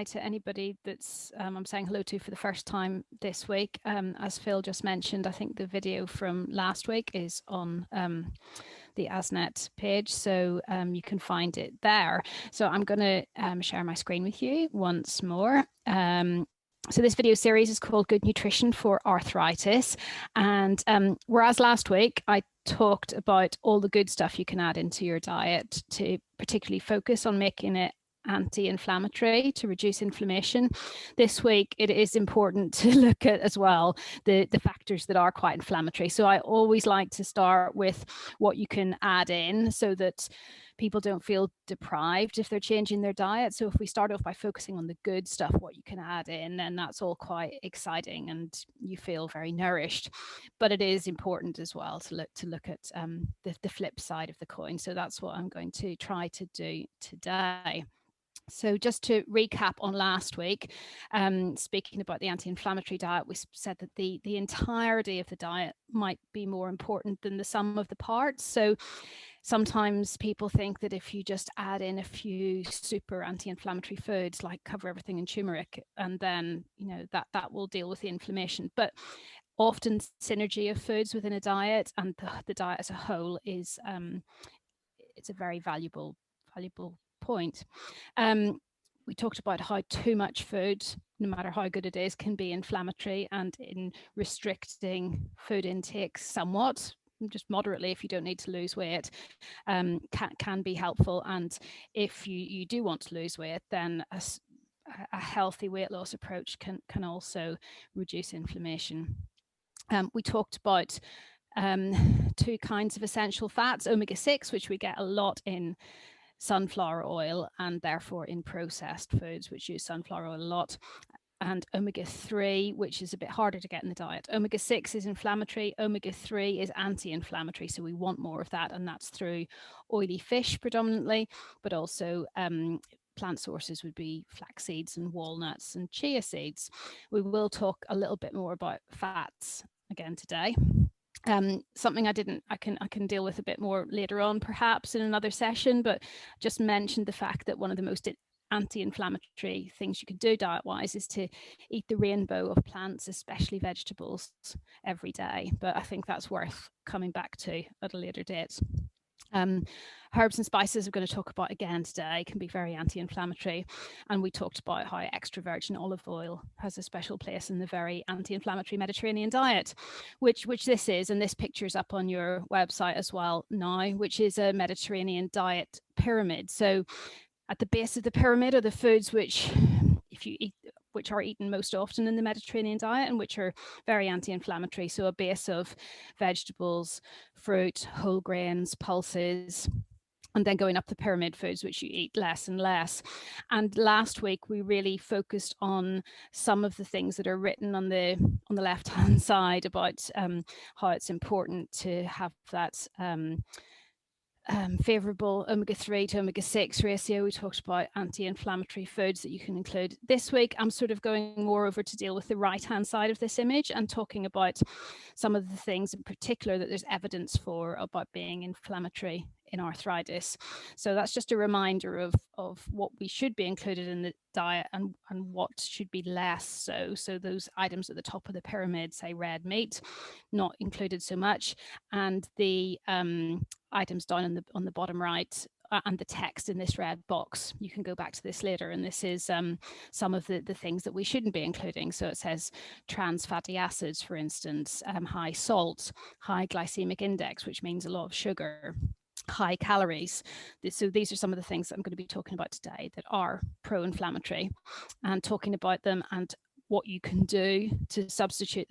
hi to anybody that's I'm saying hello to for the first time this week. As Phil just mentioned, I think the video from last week is on the ASNet page, so you can find it there. So I'm going to share my screen with you once more. So this video series is called Good Nutrition for Arthritis. And whereas last week I talked about all the good stuff you can add into your diet to particularly focus on making it anti-inflammatory to reduce inflammation, this week it is important to look at as well the factors that are quite inflammatory. So I always like to start with what you can add in so that people don't feel deprived if they're changing their diet. So if we start off by focusing on the good stuff, what you can add in, then that's all quite exciting and you feel very nourished. But it is important as well to look at the flip side of the coin. So that's what I'm going to try to do today. So just to recap on last week, speaking about the anti-inflammatory diet, we said that the entirety of the diet might be more important than the sum of the parts. So sometimes people think that if you just add in a few super anti-inflammatory foods, like cover everything in turmeric, and then that will deal with the inflammation. But often synergy of foods within a diet and the diet as a whole is it's a very valuable point. We talked about how too much food, no matter how good it is, can be inflammatory, and in restricting food intake somewhat, just moderately if you don't need to lose weight, can be helpful. And if you do want to lose weight, then a healthy weight loss approach can also reduce inflammation. We talked about two kinds of essential fats, omega-6, which we get a lot in sunflower oil and therefore in processed foods which use sunflower oil a lot, and omega-3, which is a bit harder to get in the diet. Omega-6 is inflammatory, omega-3 is anti-inflammatory, so we want more of that, and that's through oily fish predominantly, but also plant sources would be flax seeds and walnuts and chia seeds. We will talk a little bit more about fats again today. Something I can deal with a bit more later on, perhaps in another session, but just mentioned the fact that one of the most anti-inflammatory things you can do diet-wise is to eat the rainbow of plants, especially vegetables, every day. But I think that's worth coming back to at a later date. Herbs and spices we're going to talk about again today can be very anti-inflammatory, and we talked about how extra virgin olive oil has a special place in the very anti-inflammatory Mediterranean diet, which this is, and this picture is up on your website as well now, which is a Mediterranean diet pyramid. So at the base of the pyramid are the foods which, if you eat, which are eaten most often in the Mediterranean diet and which are very anti-inflammatory. So a base of vegetables, fruit, whole grains, pulses, and then going up the pyramid, foods which you eat less and less. And last week we really focused on some of the things that are written on the left-hand side about how it's important to have that favorable omega-3 to omega-6 ratio. We talked about anti-inflammatory foods that you can include. This week I'm sort of going more over to deal with the right hand side of this image and talking about some of the things in particular that there's evidence for about being inflammatory in arthritis. So that's just a reminder of what we should be included in the diet and what should be less so. So those items at the top of the pyramid, say red meat, not included so much, and the items down on the bottom right and the text in this red box. You can go back to this later, and this is some of the things that we shouldn't be including. So it says trans fatty acids, for instance, high salt, high glycemic index, which means a lot of sugar, high calories. So these are some of the things that I'm going to be talking about today that are pro-inflammatory, and talking about them and what you can do to substitute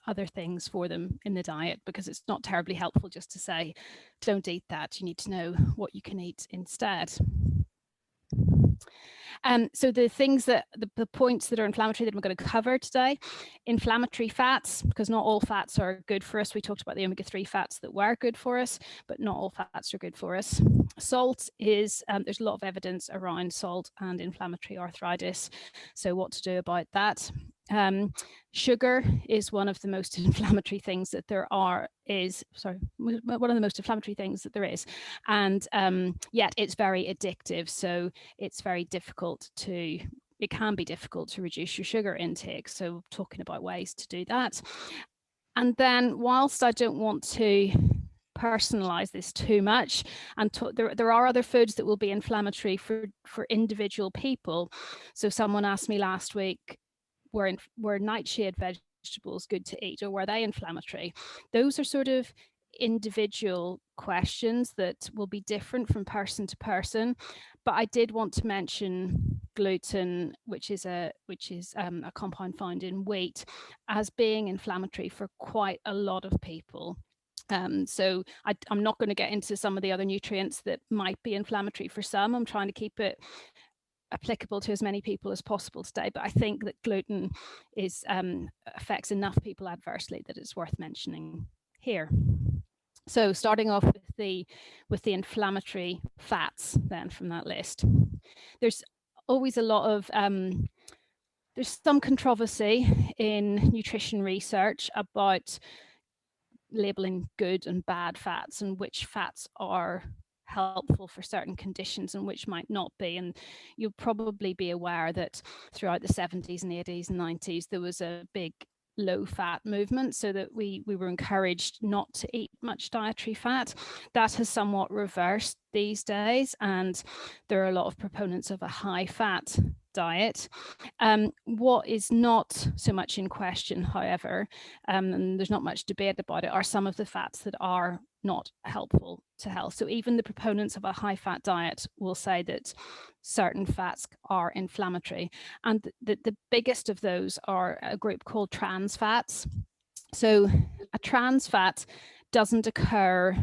other things for them in the diet, because it's not terribly helpful just to say don't eat that. You need to know what you can eat instead. So the things that the points that are inflammatory that I'm going to cover today: inflammatory fats, because not all fats are good for us. We talked about the omega-3 fats that were good for us, but not all fats are good for us. Salt is, there's a lot of evidence around salt and inflammatory arthritis. So what to do about that? Sugar is one of the most inflammatory things that there is, one of the most inflammatory things that there is. And yet it's very addictive. So it's very difficult to it can be difficult to reduce your sugar intake. So talking about ways to do that. And then whilst I don't want to personalize this too much, and there are other foods that will be inflammatory for individual people. So someone asked me last week, were nightshade vegetables good to eat, or were they inflammatory? Those are sort of individual questions that will be different from person to person. But I did want to mention gluten, which is a compound found in wheat, as being inflammatory for quite a lot of people. So I'm not going to get into some of the other nutrients that might be inflammatory for some. I'm trying to keep it applicable to as many people as possible today, but I think that gluten is affects enough people adversely that it's worth mentioning here. So starting off with the inflammatory fats then from that list, there's always a lot of there's some controversy in nutrition research about labeling good and bad fats and which fats are helpful for certain conditions and which might not be. And you'll probably be aware that throughout the 70s and 80s and 90s there was a big low fat movement, so that we were encouraged not to eat much dietary fat. That has somewhat reversed these days, and there are a lot of proponents of a high fat diet. What is not so much in question, however, and there's not much debate about it, are some of the fats that are not helpful to health. So even the proponents of a high fat diet will say that certain fats are inflammatory. And the biggest of those are a group called trans fats. So a trans fat doesn't occur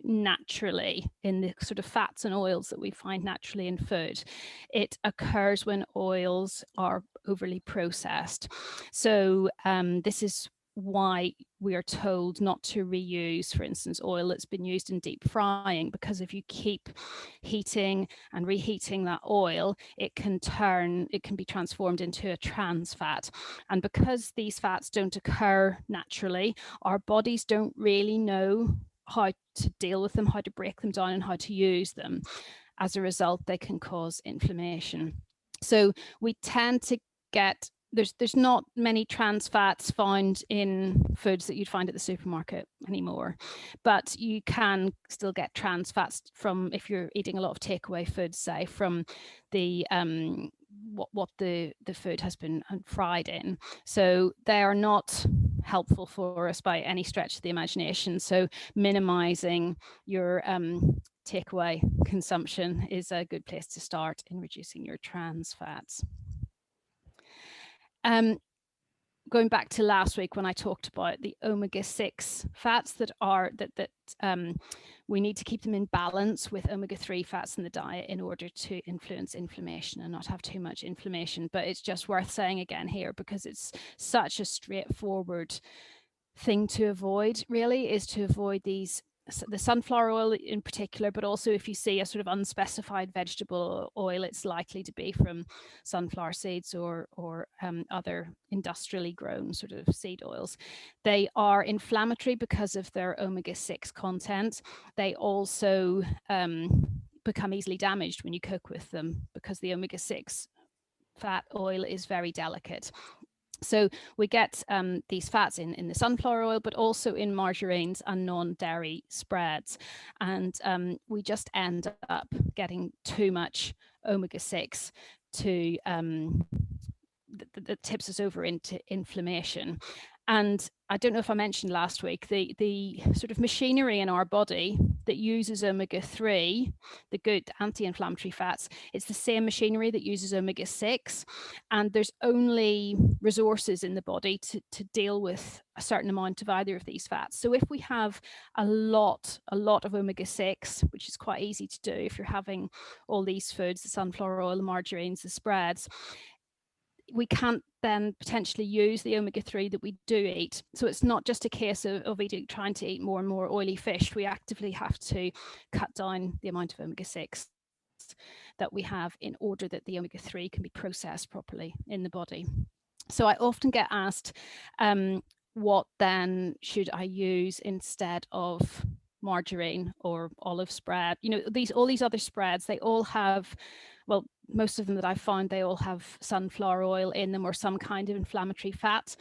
naturally in the sort of fats and oils that we find naturally in food. It occurs when oils are overly processed. So this is why we are told not to reuse, for instance, oil that's been used in deep frying, because if you keep heating and reheating that oil, it can be transformed into a trans fat. And because these fats don't occur naturally, our bodies don't really know how to deal with them, how to break them down, and how to use them. As a result, they can cause inflammation. So we tend to get there's not many trans fats found in foods that you'd find at the supermarket anymore, but you can still get trans fats from, if you're eating a lot of takeaway foods, say from the what the food has been fried in. So they are not helpful for us by any stretch of the imagination. So minimizing your takeaway consumption is a good place to start in reducing your trans fats. Going back to last week when I talked about the omega-6 fats that we need to keep them in balance with omega-3 fats in the diet in order to influence inflammation and not have too much inflammation. But it's just worth saying again here, because it's such a straightforward thing to avoid, really, is to avoid the sunflower oil in particular, but also if you see a sort of unspecified vegetable oil, it's likely to be from sunflower seeds or other industrially grown sort of seed oils. They are inflammatory because of their omega-6 content. They also become easily damaged when you cook with them, because the omega-6 fat oil is very delicate. So we get these fats in the sunflower oil, but also in margarines and non-dairy spreads. And we just end up getting too much omega-6 that tips us over into inflammation. And I don't know if I mentioned last week, the sort of machinery in our body that uses omega-3, the good anti-inflammatory fats, it's the same machinery that uses omega-6. And there's only resources in the body to deal with a certain amount of either of these fats. So if we have a lot of omega-6, which is quite easy to do if you're having all these foods, the sunflower oil, the margarines, the spreads, we can't then potentially use the omega-3 that we do eat. So it's not just a case of trying to eat more and more oily fish. We actively have to cut down the amount of omega-6 that we have in order that the omega-3 can be processed properly in the body. So I often get asked, what then should I use instead of margarine or olive spread? You know, all these other spreads, they all have, well, most of them that I've found, they all have sunflower oil in them or some kind of inflammatory fat.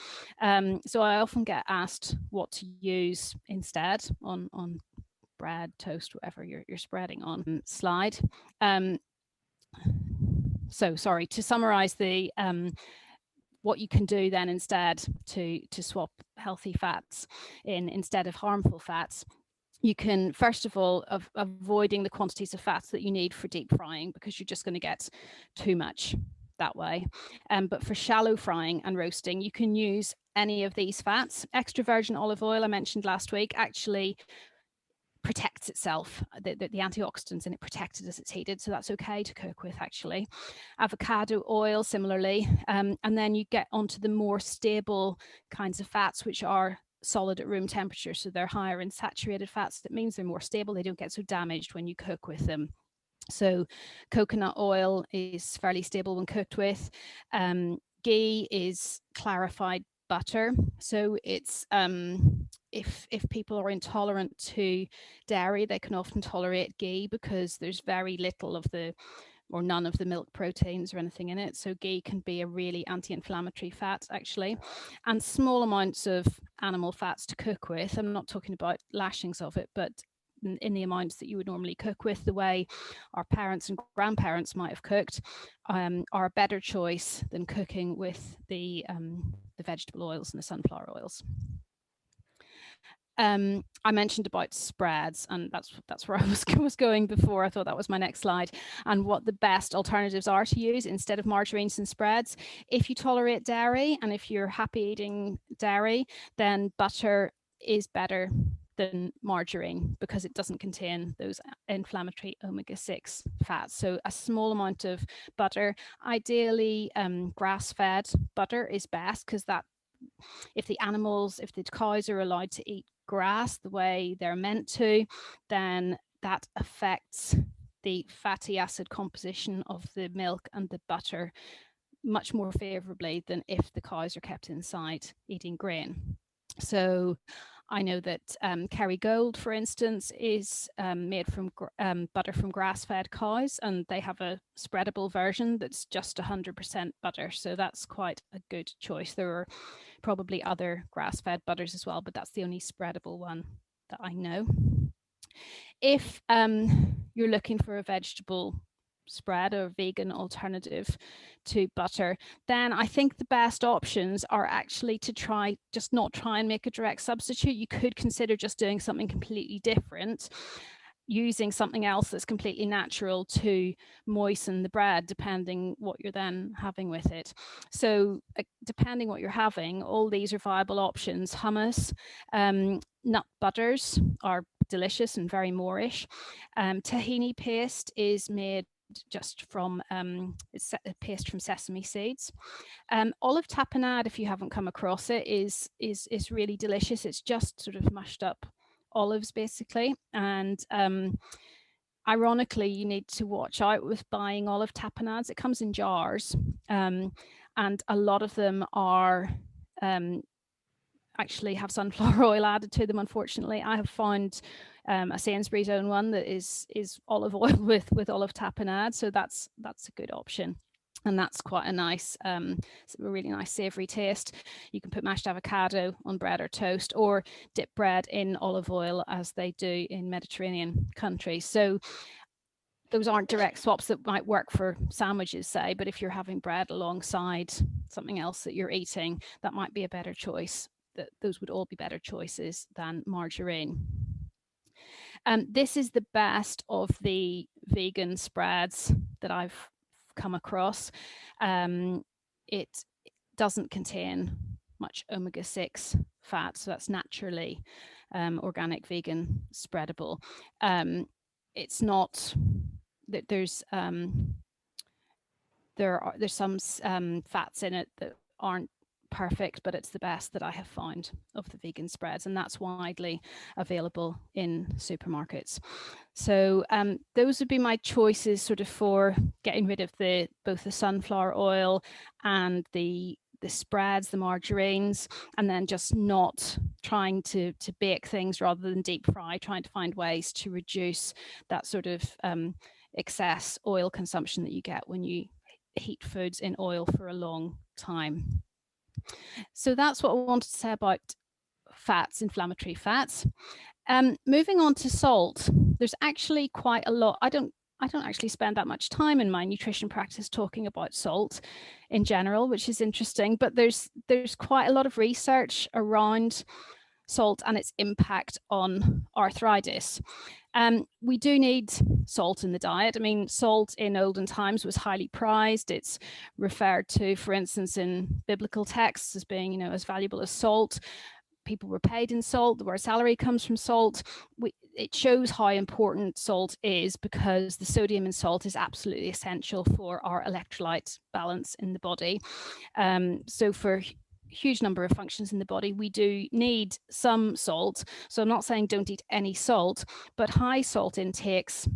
So I often get asked what to use instead on bread, toast, whatever you're spreading on. Slide. So sorry, to summarize the what you can do then instead to swap healthy fats in instead of harmful fats. You can, first of all, avoiding the quantities of fats that you need for deep frying, because you're just going to get too much that way. But for shallow frying and roasting, you can use any of these fats. Extra virgin olive oil, I mentioned last week, actually protects itself. The antioxidants in it protect it as it's heated, so that's okay to cook with, actually. Avocado oil, similarly. And then you get onto the more stable kinds of fats, which are solid at room temperature, so they're higher in saturated fats. That means they're more stable. They don't get so damaged when you cook with them. So coconut oil is fairly stable when cooked with. Ghee is clarified butter, so it's if people are intolerant to dairy, they can often tolerate ghee because there's very little of the or none of the milk proteins or anything in it. So ghee can be a really anti-inflammatory fat, actually. And small amounts of animal fats to cook with. I'm not talking about lashings of it, but in the amounts that you would normally cook with, the way our parents and grandparents might have cooked, are a better choice than cooking with the vegetable oils and the sunflower oils. I mentioned about spreads, and that's where I was going before. I thought that was my next slide, and what the best alternatives are to use instead of margarines and spreads. If you tolerate dairy and if you're happy eating dairy, then butter is better than margarine because it doesn't contain those inflammatory omega-6 fats. So a small amount of butter, ideally grass-fed butter is best, because that if the cows are allowed to eat grass the way they're meant to, then that affects the fatty acid composition of the milk and the butter much more favorably than if the cows are kept inside eating grain. So I know that Kerrygold, for instance, is made from butter from grass-fed cows, and they have a spreadable version that's just 100% butter. So that's quite a good choice. There are probably other grass-fed butters as well, but that's the only spreadable one that I know. If you're looking for a vegetable spread or vegan alternative to butter, then I think the best options are actually to not try and make a direct substitute. You could consider just doing something completely different, using something else that's completely natural to moisten the bread, depending what you're then having with it. So depending what you're having, all these are viable options. Hummus, nut butters are delicious and very moreish. Tahini paste is made just from it's a paste from sesame seeds. Olive tapenade, if you haven't come across it, is really delicious. It's just sort of mashed up olives, basically. And ironically, you need to watch out with buying olive tapenades. It comes in jars, and a lot of them are actually have sunflower oil added to them. Unfortunately, I have found a Sainsbury's own one that is olive oil with olive tapenade, so that's a good option. And that's quite a nice, a really nice savoury taste. You can put mashed avocado on bread or toast, or dip bread in olive oil as they do in Mediterranean countries. So those aren't direct swaps that might work for sandwiches, say, but if you're having bread alongside something else that you're eating, that might be a better choice. Those would all be better choices than margarine. This is the best of the vegan spreads that I've come across. It doesn't contain much omega-6 fat, so that's naturally organic, vegan, spreadable. It's not that there's some fats in it that aren't perfect, but it's the best that I have found of the vegan spreads, and that's widely available in supermarkets. So those would be my choices sort of for getting rid of both the sunflower oil and the spreads, the margarines, and then just not trying to bake things rather than deep fry, trying to find ways to reduce that sort of excess oil consumption that you get when you heat foods in oil for a long time. So that's what I wanted to say about fats, inflammatory fats. Moving on to salt, there's actually quite a lot. I don't actually spend that much time in my nutrition practice talking about salt in general, which is interesting, but there's quite a lot of research around salt and its impact on arthritis. We do need salt in the diet. I mean, salt in olden times was highly prized. It's referred to, for instance, in biblical texts as being, as valuable as salt. People were paid in salt. The word salary comes from salt. It shows how important salt is, because the sodium in salt is absolutely essential for our electrolyte balance in the body. So for huge number of functions in the body, we do need some salt. So I'm not saying don't eat any salt, but high salt intakes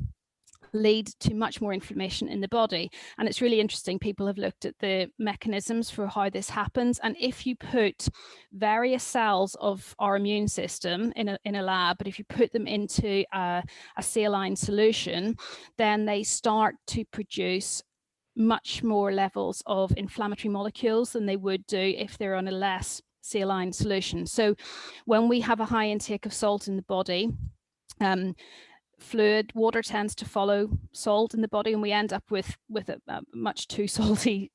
lead to much more inflammation in the body. And it's really interesting. People have looked at the mechanisms for how this happens. And if you put various cells of our immune system in a lab, but if you put them into a saline solution, then they start to produce much more levels of inflammatory molecules than they would do if they're on a less saline solution. So when we have a high intake of salt in the body, water tends to follow salt in the body, and we end up with a much too salty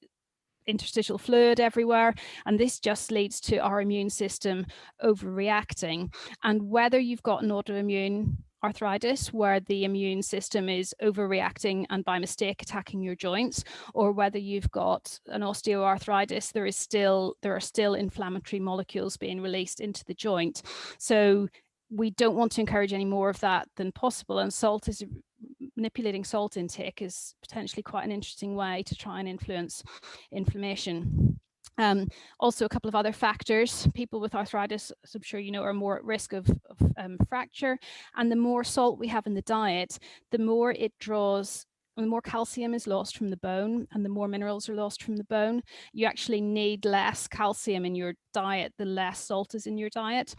interstitial fluid everywhere, and this just leads to our immune system overreacting. And whether you've got an autoimmune arthritis where the immune system is overreacting and by mistake attacking your joints, or whether you've got an osteoarthritis, there are still inflammatory molecules being released into the joint. So we don't want to encourage any more of that than possible. And manipulating salt intake is potentially quite an interesting way to try and influence inflammation. Also, a couple of other factors. People with arthritis, as I'm sure you know, are more at risk of fracture. And the more salt we have in the diet, the more calcium is lost from the bone and the more minerals are lost from the bone. You actually need less calcium in your diet the less salt is in your diet.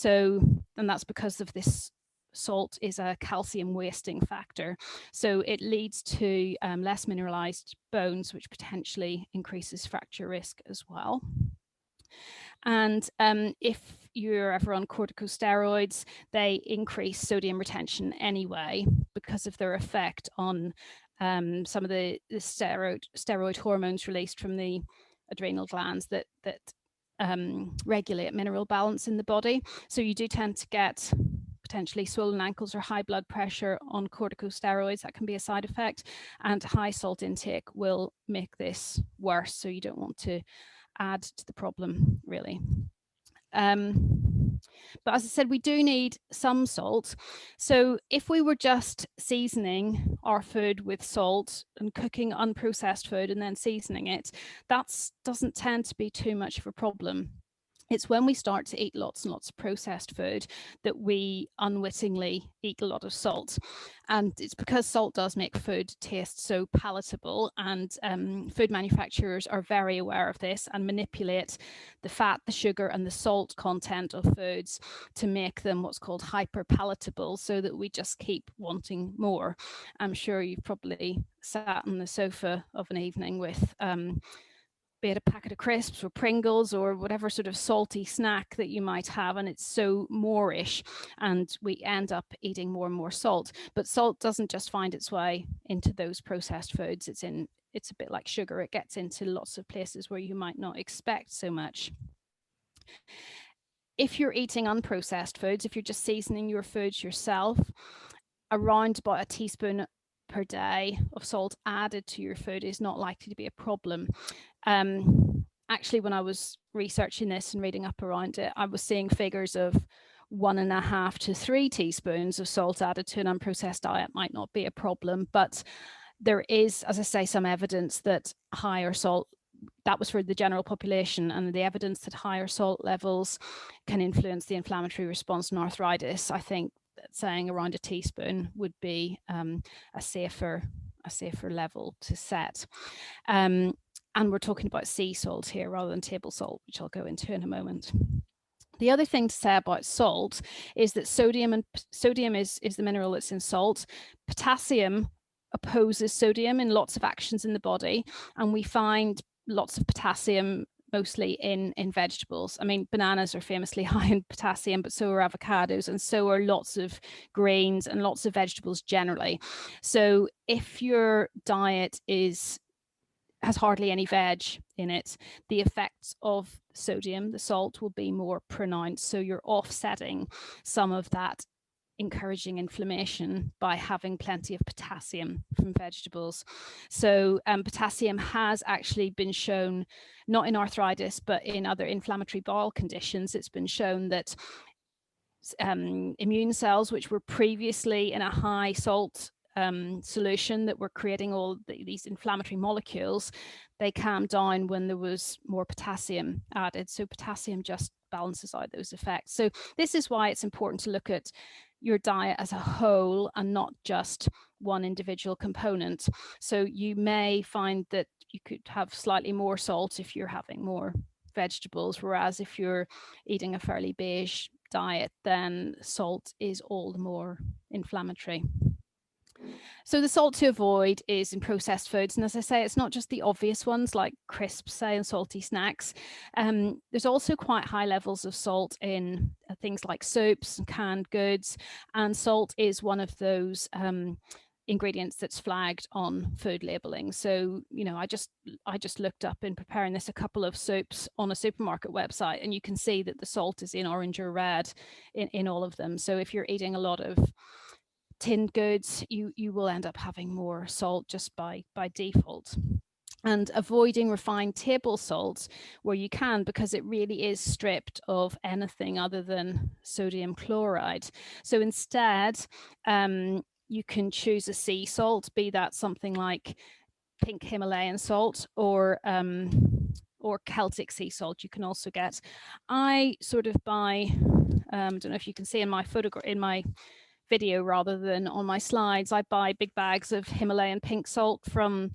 And that's because of this. Salt is a calcium wasting factor. So it leads to less mineralized bones, which potentially increases fracture risk as well. And if you're ever on corticosteroids, they increase sodium retention anyway because of their effect on some of the steroid hormones released from the adrenal glands that regulate mineral balance in the body. So you do tend to get potentially swollen ankles or high blood pressure on corticosteroids. That can be a side effect, and high salt intake will make this worse. So you don't want to add to the problem, really. But as I said, we do need some salt. So if we were just seasoning our food with salt and cooking unprocessed food and then seasoning it, that doesn't tend to be too much of a problem. It's when we start to eat lots and lots of processed food that we unwittingly eat a lot of salt. And it's because salt does make food taste so palatable, and food manufacturers are very aware of this and manipulate the fat, the sugar and the salt content of foods to make them what's called hyper palatable, so that we just keep wanting more. I'm sure you've probably sat on the sofa of an evening with be it a packet of crisps or Pringles or whatever sort of salty snack that you might have, and it's so moreish, and we end up eating more and more salt. But salt doesn't just find its way into those processed foods. It's a bit like sugar. It gets into lots of places where you might not expect so much. If you're eating unprocessed foods, if you're just seasoning your foods yourself, around about a teaspoon per day of salt added to your food is not likely to be a problem. Actually, when I was researching this and reading up around it, I was seeing figures of 1.5 to 3 teaspoons of salt added to an unprocessed diet might not be a problem. But there is, as I say, some evidence that higher salt, that was for the general population, and the evidence that higher salt levels can influence the inflammatory response in arthritis. I think that saying around a teaspoon would be a safer level to set. And we're talking about sea salt here rather than table salt, which I'll go into in a moment. The other thing to say about salt is that sodium is the mineral that's in salt. Potassium opposes sodium in lots of actions in the body, and we find lots of potassium mostly in vegetables. I mean, bananas are famously high in potassium, but so are avocados, and so are lots of grains and lots of vegetables generally. So if your diet has hardly any veg in it, the effects of sodium, the salt, will be more pronounced. So you're offsetting some of that encouraging inflammation by having plenty of potassium from vegetables. So potassium has actually been shown, not in arthritis, but in other inflammatory bowel conditions. It's been shown that immune cells, which were previously in a high salt solution that were creating all these inflammatory molecules, they calmed down when there was more potassium added. So potassium just balances out those effects. So this is why it's important to look at your diet as a whole and not just one individual component. So you may find that you could have slightly more salt if you're having more vegetables, whereas if you're eating a fairly beige diet, then salt is all the more inflammatory. So the salt to avoid is in processed foods. And as I say, it's not just the obvious ones like crisps, say, and salty snacks. There's also quite high levels of salt in things like soups and canned goods. And salt is one of those ingredients that's flagged on food labeling. So, you know, I just looked up in preparing this a couple of soups on a supermarket website, and you can see that the salt is in orange or red in all of them. So if you're eating a lot of tinned goods, you will end up having more salt just by default. And avoiding refined table salts where you can, because it really is stripped of anything other than sodium chloride. So instead, you can choose a sea salt, be that something like pink Himalayan salt or Celtic sea salt. You can also get. I sort of buy. I don't know if you can see in my photograph, in my video rather than on my slides, I buy big bags of Himalayan pink salt from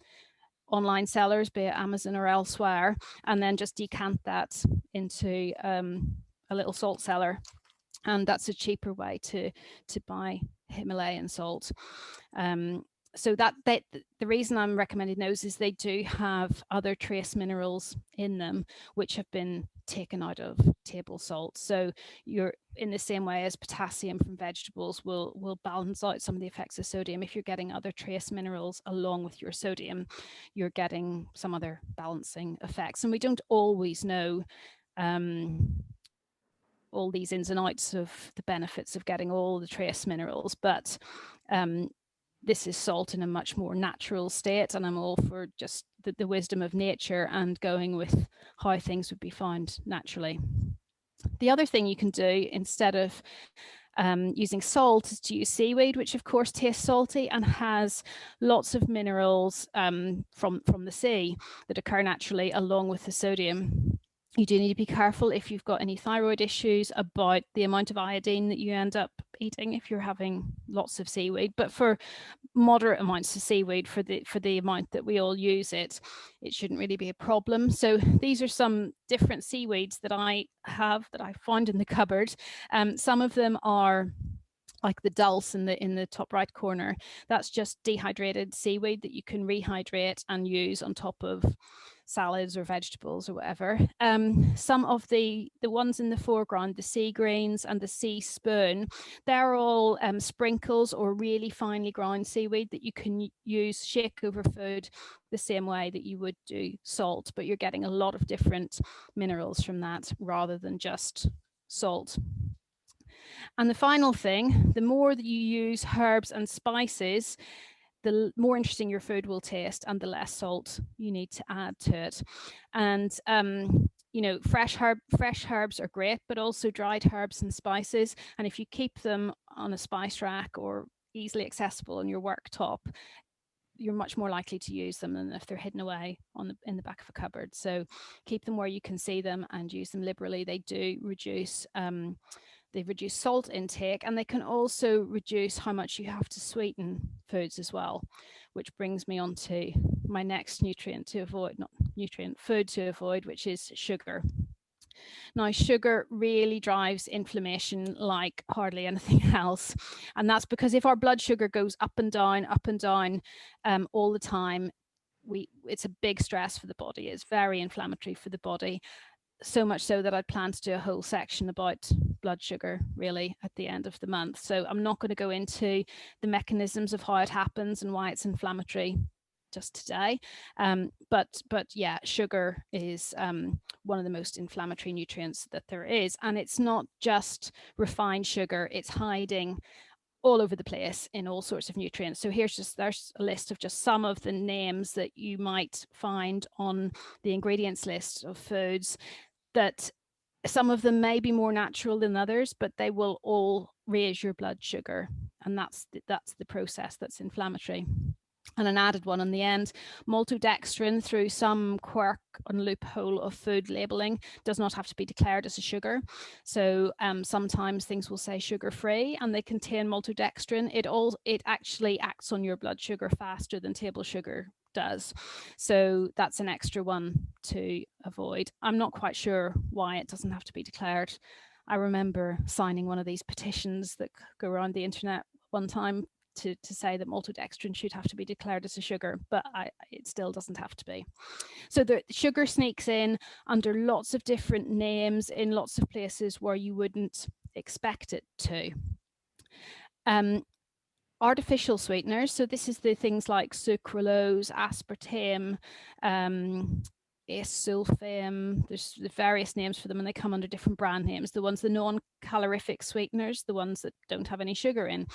online sellers, be it Amazon or elsewhere, and then just decant that into a little salt cellar. And that's a cheaper way to buy Himalayan salt. So that the reason I'm recommending those is they do have other trace minerals in them which have been taken out of table salt. So you're in the same way as potassium from vegetables will balance out some of the effects of sodium. If you're getting other trace minerals along with your sodium, you're getting some other balancing effects. And we don't always know all these ins and outs of the benefits of getting all the trace minerals, but this is salt in a much more natural state, and I'm all for just the wisdom of nature and going with how things would be found naturally. The other thing you can do instead of using salt is to use seaweed, which of course tastes salty and has lots of minerals from the sea that occur naturally along with the sodium. You do need to be careful if you've got any thyroid issues about the amount of iodine that you end up eating if you're having lots of seaweed. But for moderate amounts of seaweed, for the amount that we all use it shouldn't really be a problem. So these are some different seaweeds that I found in the cupboard. Some of them are like the dulse in the top right corner. That's just dehydrated seaweed that you can rehydrate and use on top of salads or vegetables or whatever. Some of the ones in the foreground, the sea greens and the sea spoon, they're all sprinkles or really finely ground seaweed that you can use, shake over food the same way that you would do salt, but you're getting a lot of different minerals from that rather than just salt. And the final thing, the more that you use herbs and spices, the more interesting your food will taste and the less salt you need to add to it. And you know, fresh herbs are great, but also dried herbs and spices. And if you keep them on a spice rack or easily accessible on your worktop, you're much more likely to use them than if they're hidden away in the back of a cupboard. So keep them where you can see them and use them liberally. They do reduce they reduce salt intake, and they can also reduce how much you have to sweeten foods as well, which brings me on to my next food to avoid, which is sugar. Now, sugar really drives inflammation like hardly anything else. And that's because if our blood sugar goes up and down all the time, it's a big stress for the body. It's very inflammatory for the body. So much so that I'd planned to do a whole section about blood sugar really at the end of the month. So I'm not going to go into the mechanisms of how it happens and why it's inflammatory just today. But yeah, sugar is one of the most inflammatory nutrients that there is. And it's not just refined sugar, it's hiding all over the place in all sorts of nutrients. So there's a list of just some of the names that you might find on the ingredients list of foods, that some of them may be more natural than others, but they will all raise your blood sugar. And that's the process that's inflammatory. And an added one on the end, maltodextrin, through some quirk and loophole of food labeling, does not have to be declared as a sugar. So sometimes things will say sugar-free and they contain maltodextrin. It actually acts on your blood sugar faster than table sugar does. So that's an extra one to avoid. I'm not quite sure why it doesn't have to be declared. I remember signing one of these petitions that go around the internet one time to say that maltodextrin should have to be declared as a sugar, but it still doesn't have to be. So the sugar sneaks in under lots of different names in lots of places where you wouldn't expect it to. Artificial sweeteners, so this is the things like sucralose, aspartame, sulfame. There's various names for them and they come under different brand names. The non-calorific sweeteners, the ones that don't have any sugar in.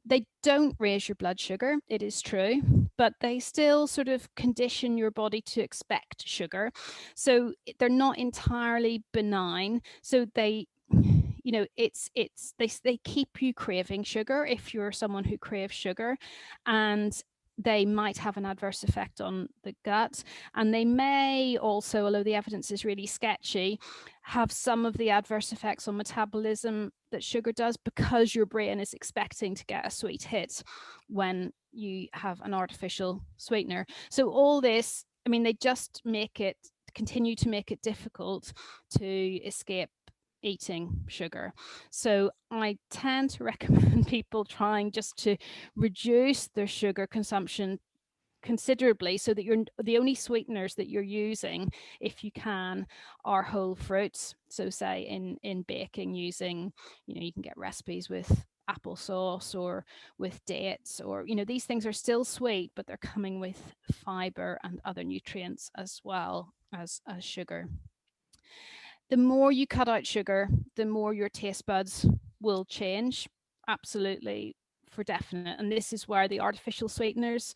They don't raise your blood sugar, it is true, but they still sort of condition your body to expect sugar. So they're not entirely benign. So they keep you craving sugar if you're someone who craves sugar, and they might have an adverse effect on the gut. And they may also, although the evidence is really sketchy, have some of the adverse effects on metabolism that sugar does, because your brain is expecting to get a sweet hit when you have an artificial sweetener. So all this, I mean, they just continue to make it difficult to escape eating sugar. So I tend to recommend people trying just to reduce their sugar consumption considerably, so that the only sweeteners that you're using, if you can, are whole fruits. So say in baking, using, you can get recipes with applesauce or with dates, or these things are still sweet, but they're coming with fiber and other nutrients as well as sugar. The more you cut out sugar, the more your taste buds will change, absolutely, for definite. And this is where the artificial sweeteners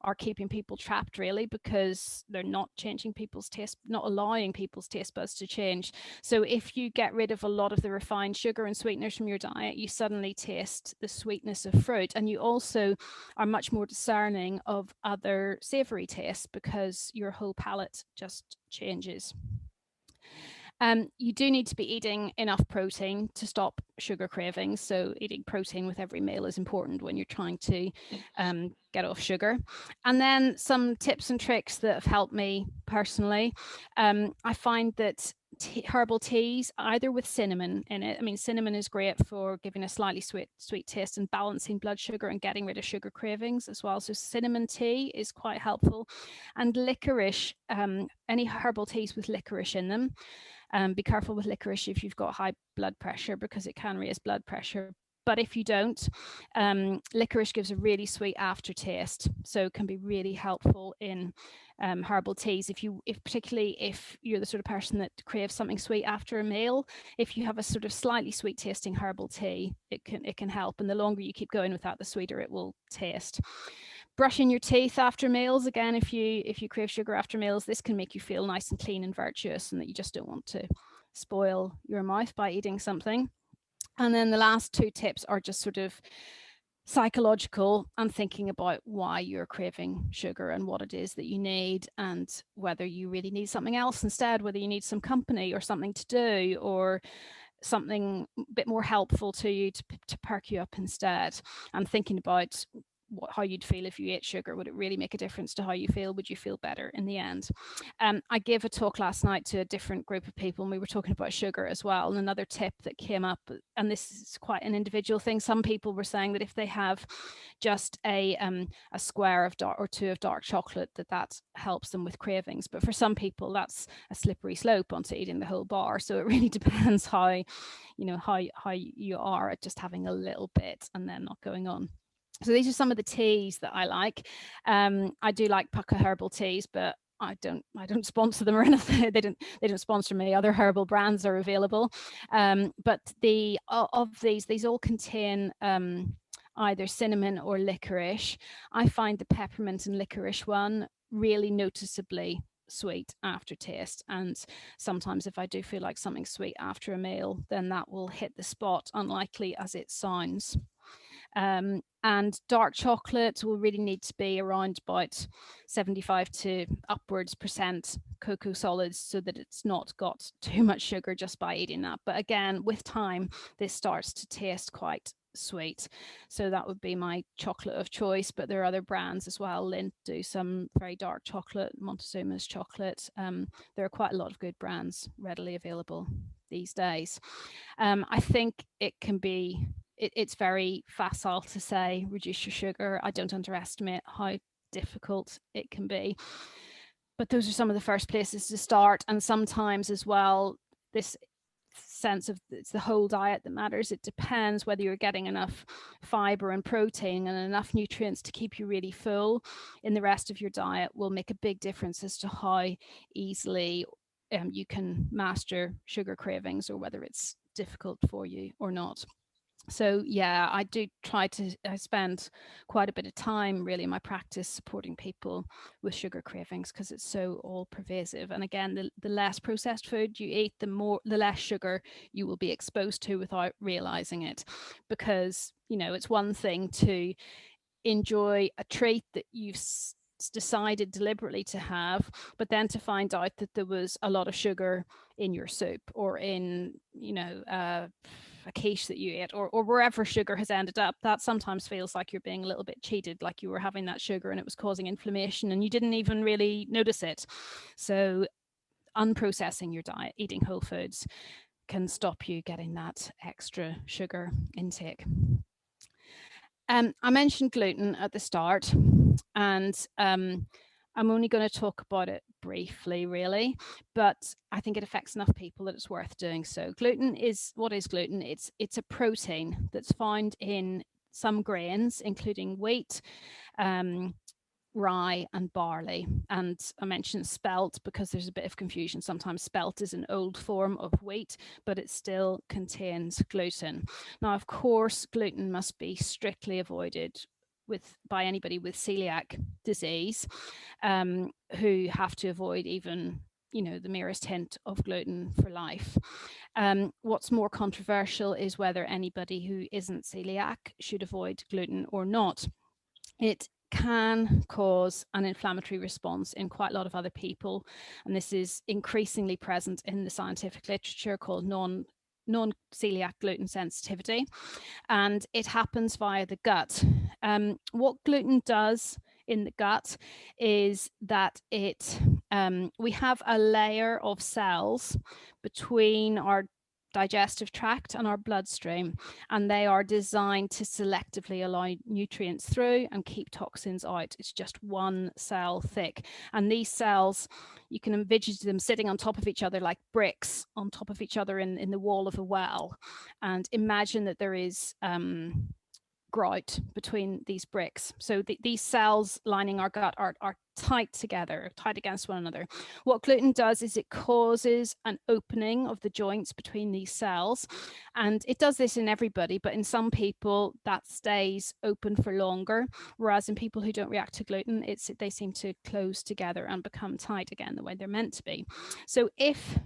are keeping people trapped, really, because they're not allowing people's taste buds to change. So if you get rid of a lot of the refined sugar and sweeteners from your diet, you suddenly taste the sweetness of fruit, and you also are much more discerning of other savory tastes because your whole palate just changes. You do need to be eating enough protein to stop sugar cravings. So eating protein with every meal is important when you're trying to get off sugar. And then some tips and tricks that have helped me personally. I find that herbal teas, either with cinnamon in it. I mean, cinnamon is great for giving a slightly sweet taste and balancing blood sugar and getting rid of sugar cravings as well. So cinnamon tea is quite helpful. And licorice, any herbal teas with licorice in them. Be careful with licorice if you've got high blood pressure, because it can raise blood pressure. But if you don't, licorice gives a really sweet aftertaste, so it can be really helpful in herbal teas. Particularly if you're the sort of person that craves something sweet after a meal, if you have a sort of slightly sweet tasting herbal tea, it can help. And the longer you keep going with that, the sweeter it will taste. Brushing your teeth after meals, again, if you crave sugar after meals, this can make you feel nice and clean and virtuous, and that you just don't want to spoil your mouth by eating something. And then the last two tips are just sort of psychological and thinking about why you're craving sugar and what it is that you need, and whether you really need something else instead, whether you need some company or something to do, or something a bit more helpful to you to perk you up instead, and thinking about how you'd feel if you ate sugar. Would it really make a difference to how you feel? Would you feel better in the end? I gave a talk last night to a different group of people, and we were talking about sugar as well. And another tip that came up, and this is quite an individual thing, some people were saying that if they have just a square of dark or two of dark chocolate, that helps them with cravings. But for some people, that's a slippery slope onto eating the whole bar. So it really depends how you are at just having a little bit and then not going on. So these are some of the teas that I like. I do like Pukka herbal teas, but I don't sponsor them or anything. They don't sponsor me. Other herbal brands are available. But of these all contain either cinnamon or licorice. I find the peppermint and licorice one really noticeably sweet aftertaste, and sometimes if I do feel like something sweet after a meal, then that will hit the spot, unlikely as it sounds. And dark chocolate will really need to be around about 75 to upwards % cocoa solids, so that it's not got too much sugar just by eating that. But again, with time, this starts to taste quite sweet. So that would be my chocolate of choice, but there are other brands as well. Lindt do some very dark chocolate, Montezuma's chocolate. There are quite a lot of good brands readily available these days. I think it can be it's very facile to say reduce your sugar. I don't underestimate how difficult it can be, but those are some of the first places to start. And sometimes as well, this sense of it's the whole diet that matters. It depends whether you're getting enough fiber and protein and enough nutrients to keep you really full in the rest of your diet will make a big difference as to how easily you can master sugar cravings, or whether it's difficult for you or not. So yeah, I do try to spend quite a bit of time really in my practice supporting people with sugar cravings, because it's so all pervasive. And again, the less processed food you eat, the less sugar you will be exposed to without realizing it. Because, it's one thing to enjoy a treat that you've decided deliberately to have, but then to find out that there was a lot of sugar in your soup, or in a quiche that you ate, or wherever sugar has ended up, that sometimes feels like you're being a little bit cheated, like you were having that sugar and it was causing inflammation and you didn't even really notice it. So unprocessing your diet, eating whole foods, can stop you getting that extra sugar intake. I mentioned gluten at the start, and I'm only going to talk about it briefly, really, but I think it affects enough people that it's worth doing so. What is gluten? It's a protein that's found in some grains, including wheat, rye and barley. And I mentioned spelt because there's a bit of confusion. Sometimes spelt is an old form of wheat, but it still contains gluten. Now, of course, gluten must be strictly avoided by anybody with celiac disease, who have to avoid even the merest hint of gluten for life. What's more controversial is whether anybody who isn't celiac should avoid gluten or not. It can cause an inflammatory response in quite a lot of other people, and this is increasingly present in the scientific literature, called non-celiac gluten sensitivity, and it happens via the gut. What gluten does in the gut is that we have a layer of cells between our digestive tract and our bloodstream, and they are designed to selectively allow nutrients through and keep toxins out. It's just one cell thick, and these cells, you can envisage them sitting on top of each other like bricks on top of each other in the wall of a well, and imagine that there is grout between these bricks. So these cells lining our gut are tight together, tight against one another. What gluten does is it causes an opening of the joints between these cells, and it does this in everybody, but in some people that stays open for longer, whereas in people who don't react to gluten, they seem to close together and become tight again the way they're meant to be. So if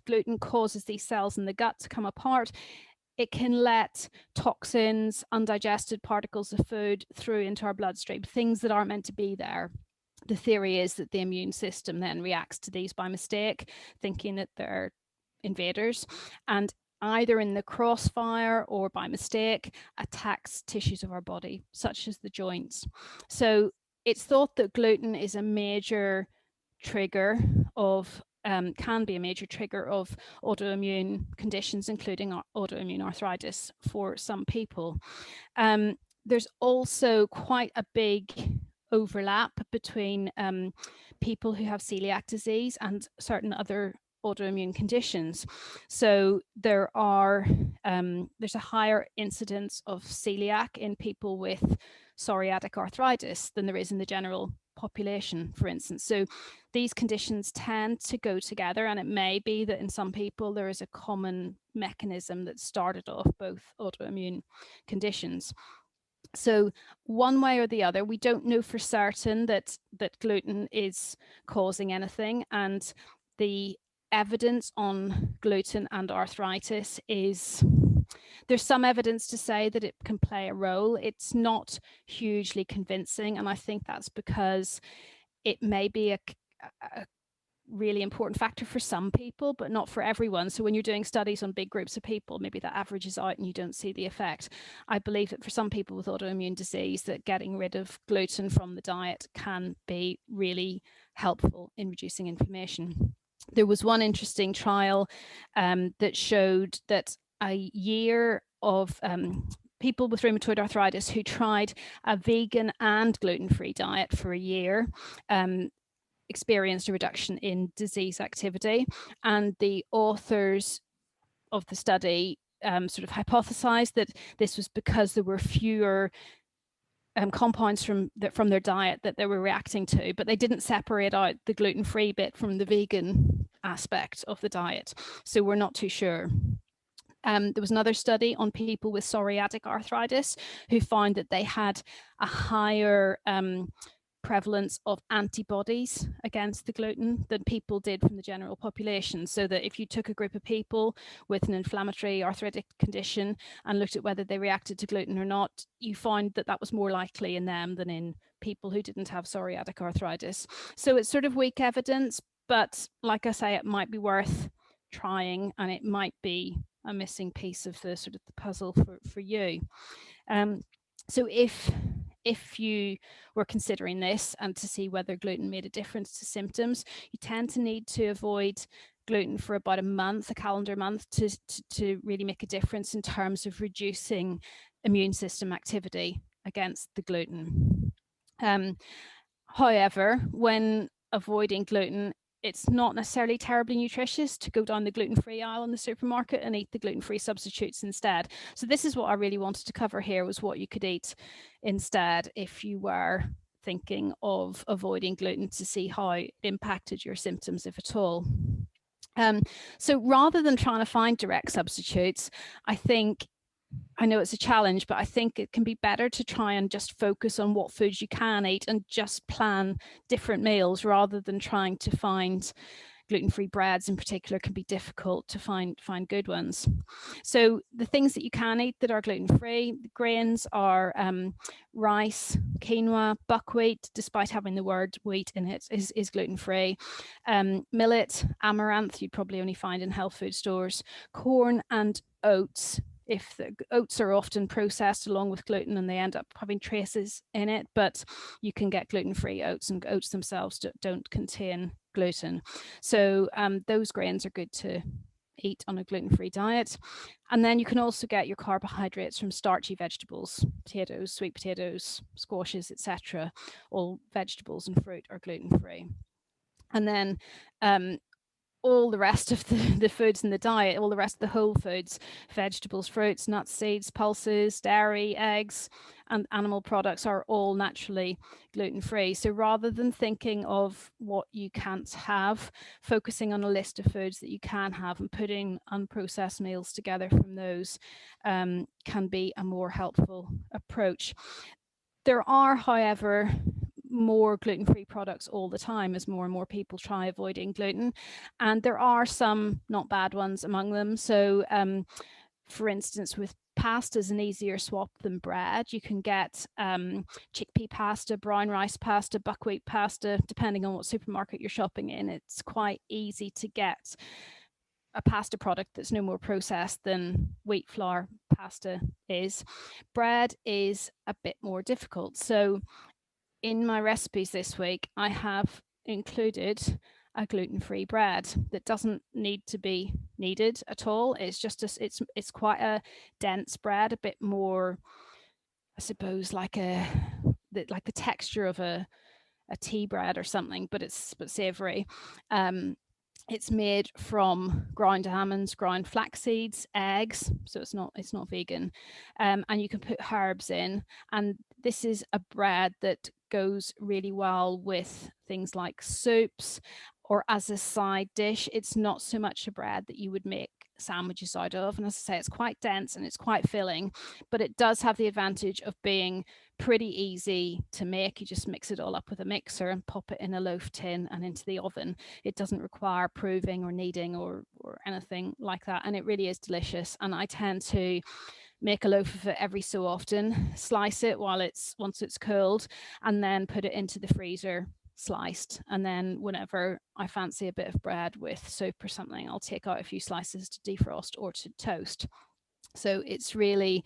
gluten causes these cells in the gut to come apart, it can let toxins, undigested particles of food through into our bloodstream, things that aren't meant to be there. The theory is that the immune system then reacts to these by mistake, thinking that they're invaders. And either in the crossfire or by mistake, attacks tissues of our body, such as the joints. So it's thought that gluten is a major trigger of can be a major trigger of autoimmune conditions, including autoimmune arthritis for some people. There's also quite a big overlap between people who have celiac disease and certain other autoimmune conditions. So there's a higher incidence of celiac in people with psoriatic arthritis than there is in the general population, for instance. So these conditions tend to go together, and it may be that in some people there is a common mechanism that started off both autoimmune conditions. So one way or the other, we don't know for certain that gluten is causing anything, and the evidence on gluten and arthritis is, there's some evidence to say that it can play a role. It's not hugely convincing, and I think that's because it may be a really important factor for some people, but not for everyone. So when you're doing studies on big groups of people, maybe that averages out and you don't see the effect. I believe that for some people with autoimmune disease, that getting rid of gluten from the diet can be really helpful in reducing inflammation. There was one interesting trial that showed that a year of people with rheumatoid arthritis who tried a vegan and gluten-free diet for a year experienced a reduction in disease activity, and the authors of the study sort of hypothesized that this was because there were fewer compounds from their diet that they were reacting to, but they didn't separate out the gluten-free bit from the vegan aspect of the diet, so we're not too sure. There was another study on people with psoriatic arthritis who found that they had a higher prevalence of antibodies against the gluten than people did from the general population. So that if you took a group of people with an inflammatory arthritic condition and looked at whether they reacted to gluten or not, you find that that was more likely in them than in people who didn't have psoriatic arthritis. So it's sort of weak evidence, but like I say, it might be worth trying, and it might be a missing piece of the sort of the puzzle for you. So if you were considering this and to see whether gluten made a difference to symptoms, you tend to need to avoid gluten for about a month, a calendar month, to really make a difference in terms of reducing immune system activity against the gluten. However, when avoiding gluten, it's not necessarily terribly nutritious to go down the gluten-free aisle in the supermarket and eat the gluten-free substitutes instead. So this is what I really wanted to cover here, was what you could eat instead if you were thinking of avoiding gluten, to see how it impacted your symptoms, if at all. So rather than trying to find direct substitutes, I know it's a challenge, but I think it can be better to try and just focus on what foods you can eat and just plan different meals, rather than trying to find gluten-free breads in particular. Can be difficult to find good ones. So the things that you can eat that are gluten-free, the grains are rice, quinoa, buckwheat, despite having the word wheat in it, is gluten-free. Millet, amaranth, you'd probably only find in health food stores. Corn and oats. If the oats are often processed along with gluten and they end up having traces in it, but you can get gluten-free oats, and oats themselves don't contain gluten. So those grains are good to eat on a gluten-free diet. And then you can also get your carbohydrates from starchy vegetables, potatoes, sweet potatoes, squashes, etc. All vegetables and fruit are gluten-free. And then all the rest of the foods in the diet, all the rest of the whole foods, vegetables, fruits, nuts, seeds, pulses, dairy, eggs, and animal products are all naturally gluten-free. So rather than thinking of what you can't have, focusing on a list of foods that you can have and putting unprocessed meals together from those can be a more helpful approach. There are, however, more gluten-free products all the time as more and more people try avoiding gluten, and there are some not bad ones among them. So for instance, with pasta is an easier swap than bread. You can get chickpea pasta, brown rice pasta, buckwheat pasta, depending on what supermarket you're shopping in. It's quite easy to get a pasta product that's no more processed than wheat flour pasta is. Bread is a bit more difficult. So in my recipes this week, I have included a gluten-free bread that doesn't need to be kneaded at all. It's just it's quite a dense bread, a bit more, I suppose, like the texture of a tea bread or something, but savory. It's made from ground almonds, ground flax seeds, eggs, so it's not vegan, and you can put herbs in. And this is a bread that goes really well with things like soups or as a side dish. It's not so much a bread that you would make sandwiches out of, and as I say, it's quite dense and it's quite filling, but it does have the advantage of being pretty easy to make. You just mix it all up with a mixer and pop it in a loaf tin and into the oven. It doesn't require proving or kneading or anything like that, and it really is delicious. And I tend to make a loaf of it every so often, slice it once it's cooled, and then put it into the freezer sliced. And then whenever I fancy a bit of bread with soup or something, I'll take out a few slices to defrost or to toast. So it's really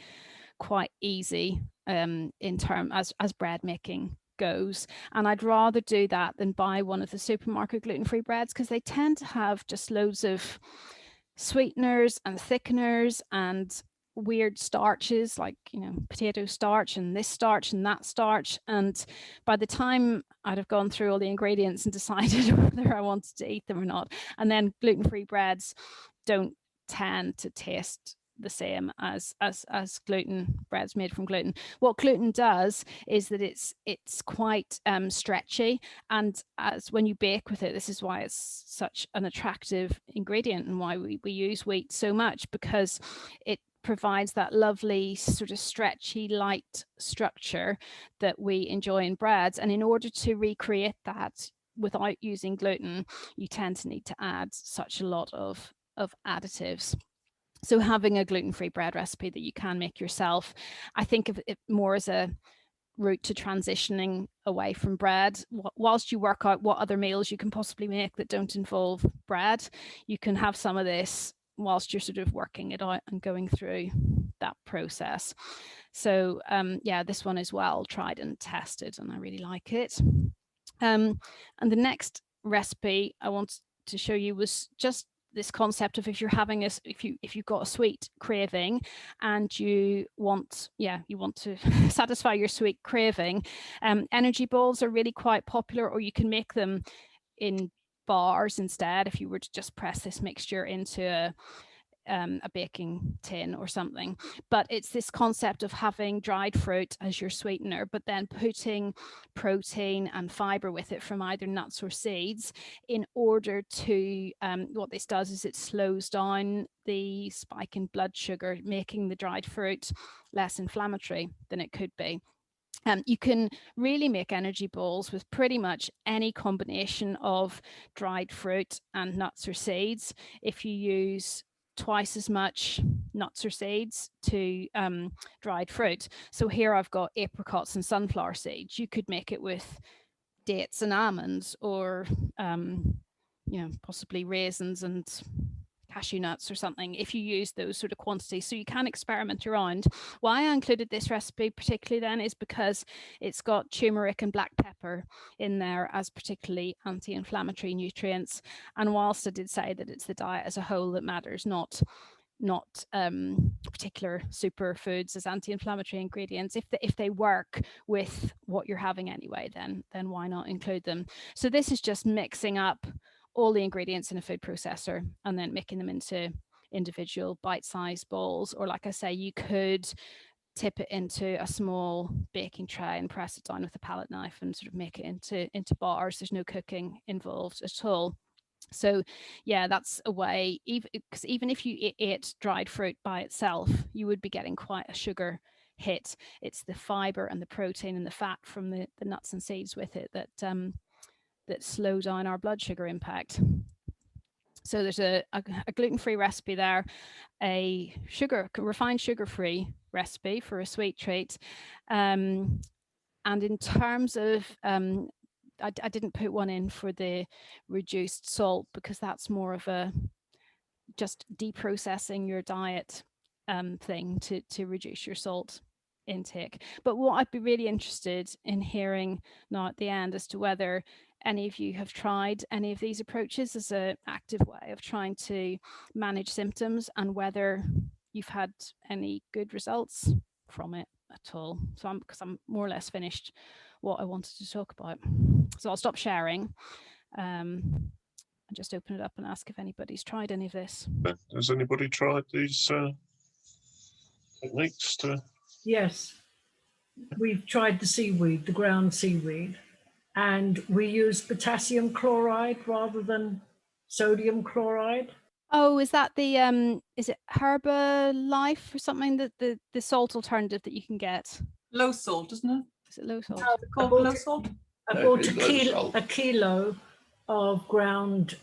quite easy in term as bread making goes. And I'd rather do that than buy one of the supermarket gluten-free breads, because they tend to have just loads of sweeteners and thickeners and weird starches, like, you know, potato starch and this starch and that starch. And by the time I'd have gone through all the ingredients and decided whether I wanted to eat them or not, and then gluten-free breads don't tend to taste the same as gluten breads made from gluten. What gluten does is that it's quite stretchy, and as when you bake with it, this is why it's such an attractive ingredient and why we use wheat so much, because it provides that lovely sort of stretchy light structure that we enjoy in breads. And in order to recreate that without using gluten, you tend to need to add such a lot of additives. So having a gluten-free bread recipe that you can make yourself, I think of it more as a route to transitioning away from bread. Whilst you work out what other meals you can possibly make that don't involve bread, you can have some of this whilst you're sort of working it out and going through that process. So yeah, this one is well tried and tested, and I really like it. And the next recipe I want to show you was just this concept of if you're having if you've got a sweet craving and you want to satisfy your sweet craving, energy balls are really quite popular, or you can make them in bars instead if you were to just press this mixture into a baking tin or something. But it's this concept of having dried fruit as your sweetener, but then putting protein and fiber with it from either nuts or seeds, in order to what this does is it slows down the spike in blood sugar, making the dried fruit less inflammatory than it could be. You can really make energy balls with pretty much any combination of dried fruit and nuts or seeds. If you use twice as much nuts or seeds to dried fruit. So here I've got apricots and sunflower seeds. You could make it with dates and almonds, or possibly raisins and cashew nuts or something, if you use those sort of quantities. So you can experiment around. Why I included this recipe particularly then is because it's got turmeric and black pepper in there as particularly anti-inflammatory nutrients. And whilst I did say that it's the diet as a whole that matters, not particular superfoods as anti-inflammatory ingredients, if they work with what you're having anyway, then why not include them? So this is just mixing up all the ingredients in a food processor and then making them into individual bite-sized balls. Or like I say, you could tip it into a small baking tray and press it down with a palette knife and sort of make it into bars. There's no cooking involved at all. So yeah, that's a way, because even if you ate dried fruit by itself, you would be getting quite a sugar hit. It's the fiber and the protein and the fat from the nuts and seeds with it that slow down our blood sugar impact. So there's a gluten-free recipe there, a refined sugar-free recipe for a sweet treat. And in terms of, I didn't put one in for the reduced salt, because that's more of a just deprocessing your diet thing to reduce your salt intake. But what I'd be really interested in hearing now at the end as to whether any of you have tried any of these approaches as an active way of trying to manage symptoms, and whether you've had any good results from it at all. So because I'm more or less finished what I wanted to talk about. So I'll stop sharing and just open it up and ask if anybody's tried any of this. Has anybody tried these techniques to? Yes, we've tried the seaweed, the ground seaweed, and we use potassium chloride rather than sodium chloride. Oh, is that the is it Herbalife or something, that the salt alternative that you can get? Low salt, isn't it? Is it low salt? Called low salt? I bought a kilo of ground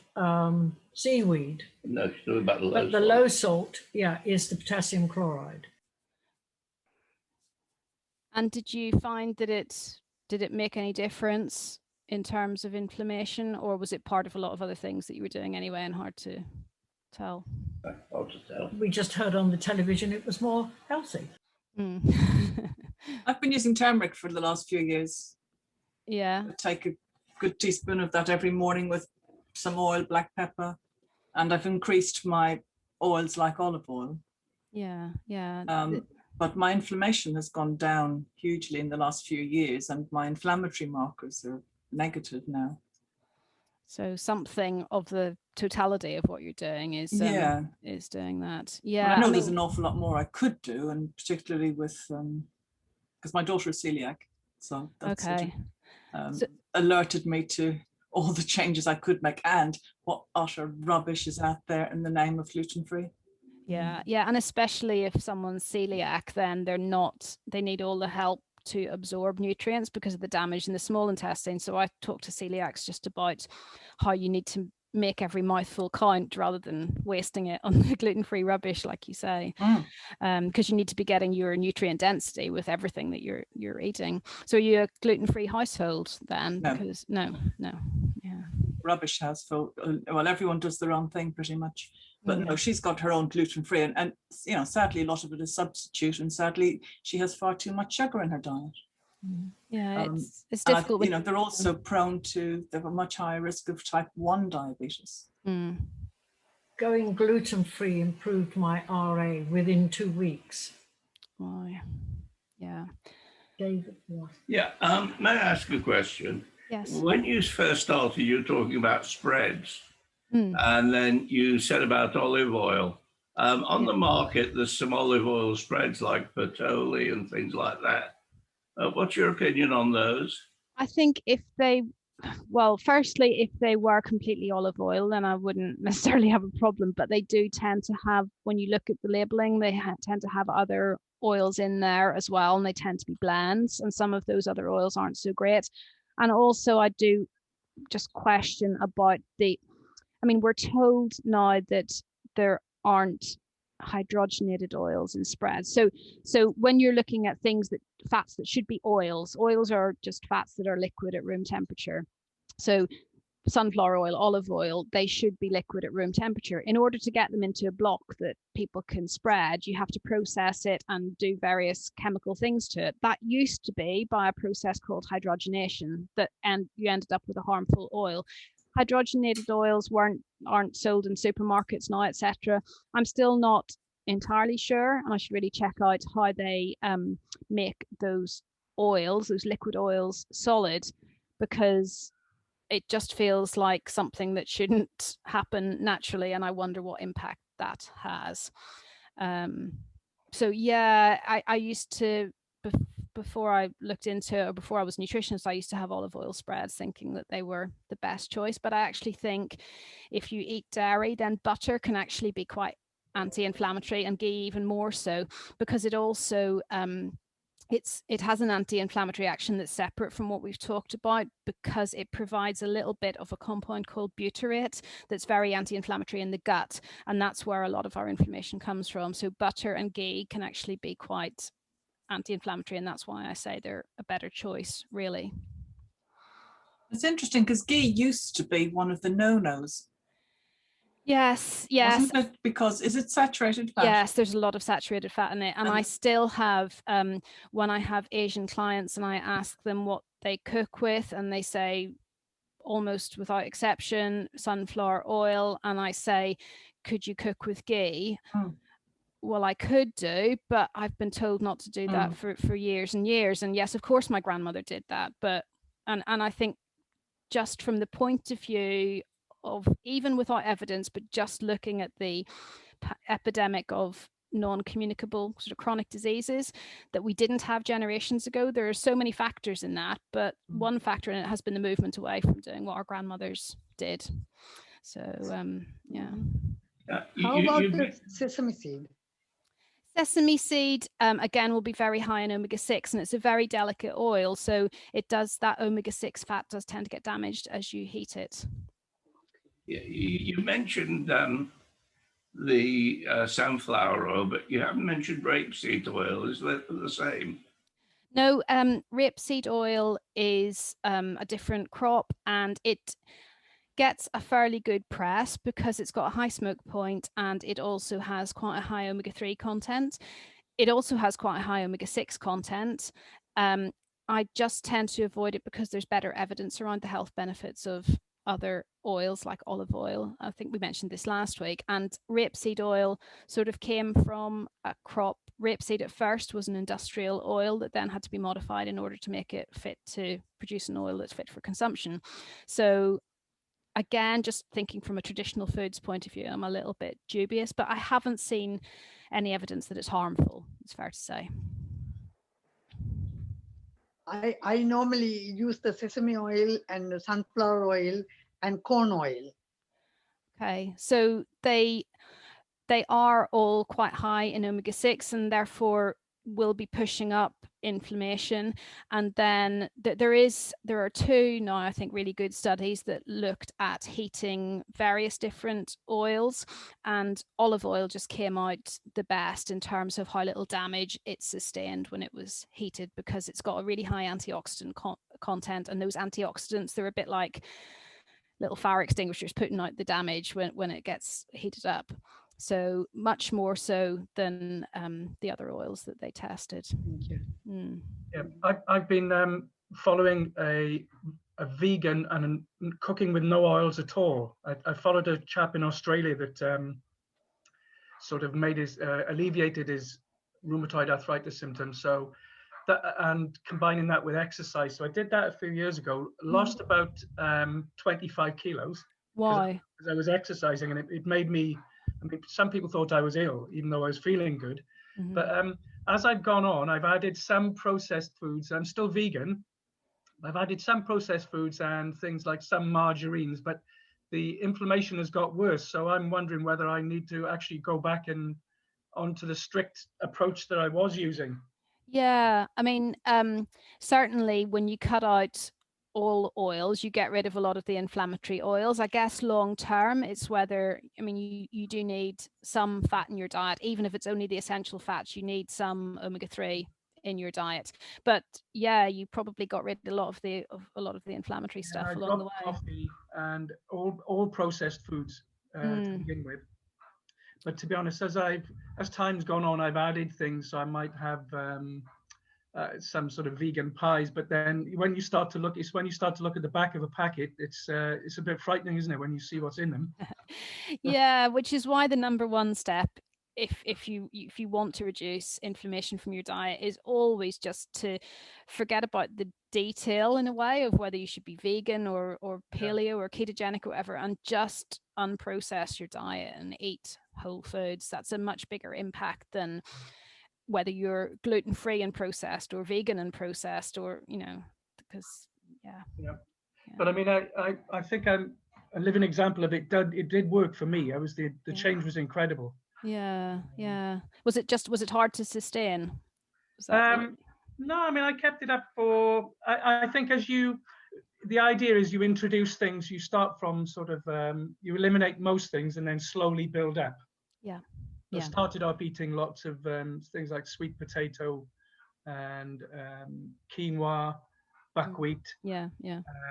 seaweed. No, she's talking about the low But the salt. low salt, yeah, is the potassium chloride. And did you find that did it make any difference in terms of inflammation, or was it part of a lot of other things that you were doing anyway and hard to tell? Hard to tell. We just heard on the television it was more healthy. I've been using turmeric for the last few years. Yeah. I take a good teaspoon of that every morning with some oil, black pepper, and I've increased my oils like olive oil. Yeah, yeah. But my inflammation has gone down hugely in the last few years, and my inflammatory markers are negative now. So something of the totality of what you're doing is doing that. Yeah, well, I know there's an awful lot more I could do, and particularly with because my daughter is celiac, so that sort of alerted me to all the changes I could make and what utter rubbish is out there in the name of gluten-free. Yeah, yeah, and especially if someone's celiac, then they need all the help to absorb nutrients because of the damage in the small intestine. So I talk to celiacs just about how you need to make every mouthful count rather than wasting it on the gluten-free rubbish, like you say, because you need to be getting your nutrient density with everything that you're eating. So are you a gluten-free household then? No. Because no, yeah. Rubbish household. Well, everyone does their own thing pretty much. But no, she's got her own gluten-free, and you know, sadly, a lot of it is substitute, and sadly, she has far too much sugar in her diet. Yeah, it's difficult. You know, they're also prone to, they have a much higher risk of type 1 diabetes. Going gluten-free improved my RA within 2 weeks. Oh, yeah. David, yeah. May I ask a question? Yes. When you first started, you were talking about spreads. And then you said about olive oil. On the market, there's some olive oil spreads like Bertolli and things like that. What's your opinion on those? I think firstly, if they were completely olive oil, then I wouldn't necessarily have a problem. But they do tend to have, when you look at the labeling, they tend to have other oils in there as well, and they tend to be blends. And some of those other oils aren't so great. And also, I do just question about we're told now that there aren't hydrogenated oils in spreads. So when you're looking at fats that should be oils are just fats that are liquid at room temperature. So sunflower oil, olive oil, they should be liquid at room temperature. In order to get them into a block that people can spread, you have to process it and do various chemical things to it. That used to be by a process called hydrogenation, and you ended up with a harmful oil. Hydrogenated oils aren't sold in supermarkets now, etc. I'm still not entirely sure, and I should really check out how they make those liquid oils, solid, because it just feels like something that shouldn't happen naturally, and I wonder what impact that has. So yeah, I used to, before I looked into it, or before I was a nutritionist, I used to have olive oil spreads thinking that they were the best choice. But I actually think if you eat dairy, then butter can actually be quite anti-inflammatory, and ghee even more so, because it also it has an anti-inflammatory action that's separate from what we've talked about, because it provides a little bit of a compound called butyrate that's very anti-inflammatory in the gut, and that's where a lot of our inflammation comes from. So butter and ghee can actually be quite anti-inflammatory, and that's why I say they're a better choice, really. It's interesting because ghee used to be one of the no-nos. Yes, yes. Wasn't it because, is it saturated fat? Yes, there's a lot of saturated fat in it. And I still have, when I have Asian clients and I ask them what they cook with, and they say almost without exception, sunflower oil. And I say, could you cook with ghee? Well, I could do, but I've been told not to do that for years and years. And yes, of course, my grandmother did that. But, and I think just from the point of view of, even without evidence, but just looking at the epidemic of non-communicable sort of chronic diseases that we didn't have generations ago, there are so many factors in that, but one factor in it has been the movement away from doing what our grandmothers did. So yeah. How about the sesame seed? Sesame seed, again, will be very high in omega-6, and it's a very delicate oil. So it does, that omega-6 fat does tend to get damaged as you heat it. Yeah, you mentioned the sunflower oil, but you haven't mentioned rapeseed oil. Is that the same? No, rapeseed oil is a different crop, and it gets a fairly good press because it's got a high smoke point, and it also has quite a high omega-3 content. It also has quite a high omega-6 content. I just tend to avoid it because there's better evidence around the health benefits of other oils like olive oil. I think we mentioned this last week. And rapeseed oil sort of came from a crop. Rapeseed at first was an industrial oil that then had to be modified in order to make it fit to produce an oil that's fit for consumption. So again, just thinking from a traditional foods point of view, I'm a little bit dubious, but I haven't seen any evidence that it's harmful, it's fair to say. I normally use the sesame oil and the sunflower oil and corn oil. Okay, so they are all quite high in omega-6 and therefore will be pushing up inflammation. And then there are two now, I think, really good studies that looked at heating various different oils, and olive oil just came out the best in terms of how little damage it sustained when it was heated, because it's got a really high antioxidant content, and those antioxidants, they're a bit like little fire extinguishers putting out the damage when it gets heated up. So much more so than the other oils that they tested. Thank you. Yeah, I've been following a vegan and cooking with no oils at all. I followed a chap in Australia that sort of made his alleviated his rheumatoid arthritis symptoms. So that, and combining that with exercise. So I did that a few years ago. Lost about 25 kilos. Why? Because I was exercising, and it made me. I mean, some people thought I was ill, even though I was feeling good. But as I've gone on, I've added some processed foods. I'm still vegan. I've added some processed foods and things like some margarines, but the inflammation has got worse. So I'm wondering whether I need to actually go back and onto the strict approach that I was using. Yeah, I mean, certainly when you cut out all oils, you get rid of a lot of the inflammatory oils. I guess long term, it's whether, I mean, you do need some fat in your diet, even if it's only the essential fats. You need some omega-3 in your diet. But yeah, you probably got rid of a lot of the inflammatory stuff along the way. Coffee and all processed foods to begin with. But to be honest, as time's gone on, I've added things. So I might have some sort of vegan pies, but then when you start to look, at the back of a packet, it's a bit frightening, isn't it, when you see what's in them? Yeah, which is why the number one step, if you want to reduce inflammation from your diet, is always just to forget about the detail in a way of whether you should be vegan or paleo or ketogenic or whatever, and just unprocess your diet and eat whole foods. That's a much bigger impact than whether you're gluten-free and processed or vegan and processed, or, you know, because yeah. But I mean, I think I'm a living example of it. It did work for me. The change was incredible. Yeah. Was it hard to sustain? No, I mean, I kept it up for, I think the idea is you introduce things, you start from sort of, you eliminate most things and then slowly build up. Yeah. I started off eating lots of things like sweet potato and quinoa, buckwheat. Yeah.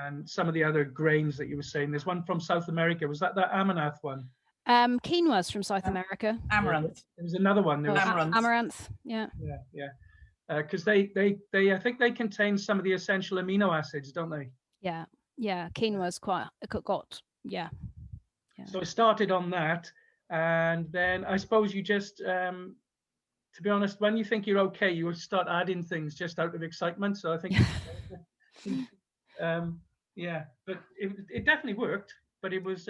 And some of the other grains that you were saying. There's one from South America. Was that Amannath one? Quinoa's from South America. Amaranth. There was another one. There was Amaranth. Yeah. Yeah. Because they I think they contain some of the essential amino acids, don't they? Yeah. Quinoa's yeah. So I started on that, and then I suppose you just, to be honest, when you think you're okay, you start adding things just out of excitement. So I think, yeah, but it definitely worked. But it was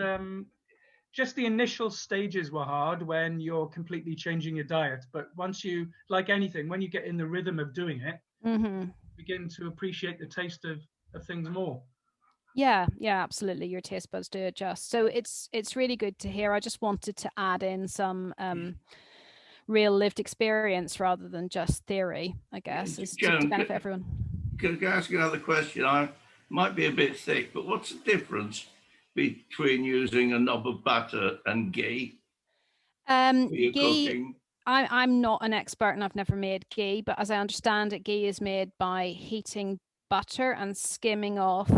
just the initial stages were hard when you're completely changing your diet. But once you, like anything, when you get in the rhythm of doing it, you begin to appreciate the taste of things more. Yeah, absolutely. Your taste buds do adjust. So it's really good to hear. I just wanted to add in some real lived experience rather than just theory, I guess, to benefit everyone. Can I ask you another question? I might be a bit thick, but what's the difference between using a knob of butter and ghee for your cooking? I'm not an expert and I've never made ghee, but as I understand it, ghee is made by heating butter and skimming off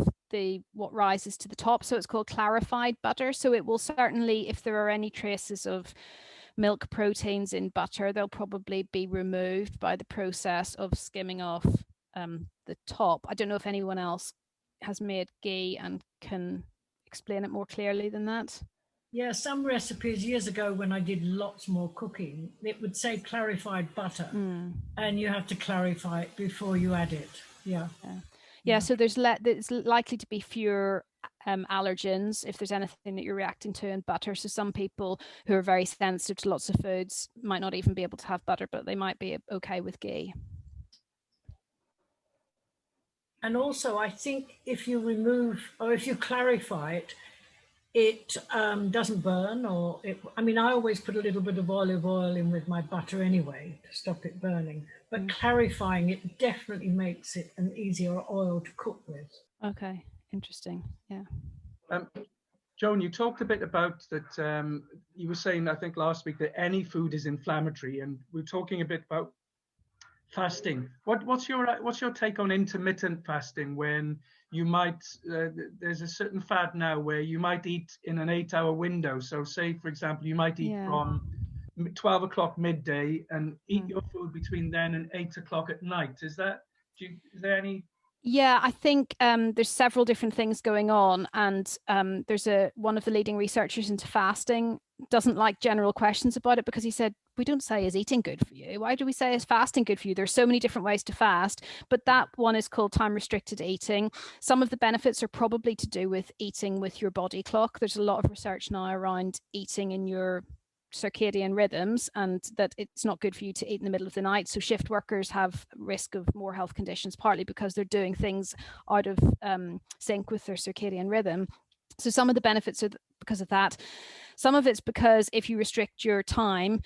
what rises to the top. So it's called clarified butter. So it will certainly, if there are any traces of milk proteins in butter, they'll probably be removed by the process of skimming off the top. I don't know if anyone else has made ghee and can explain it more clearly than that. Yeah, some recipes years ago when I did lots more cooking, it would say clarified butter, and you have to clarify it before you add it. Yeah. So there's likely to be fewer allergens if there's anything that you're reacting to in butter. So some people who are very sensitive to lots of foods might not even be able to have butter, but they might be okay with ghee. And also, I think if you remove or if you clarify it, it doesn't burn, I always put a little bit of olive oil in with my butter anyway to stop it burning, but clarifying it definitely makes it an easier oil to cook with. Okay, interesting. Yeah. Joan, you talked a bit about that, you were saying, I think last week, that any food is inflammatory, and we're talking a bit about fasting. What's your take on intermittent fasting, when you might there's a certain fad now where you might eat in an 8-hour window? So say, for example, you might eat from 12 o'clock midday and eat your food between then and 8 o'clock at night. Is there any? Yeah, I think there's several different things going on, and there's one of the leading researchers into fasting doesn't like general questions about it, because he said, we don't say, is eating good for you? Why do we say, is fasting good for you? There's so many different ways to fast, but that one is called time restricted eating. Some of the benefits are probably to do with eating with your body clock. There's a lot of research now around eating in your circadian rhythms, and that it's not good for you to eat in the middle of the night. So shift workers have risk of more health conditions, partly because they're doing things out of sync with their circadian rhythm. So some of the benefits are because of that. Some of it's because if you restrict your time,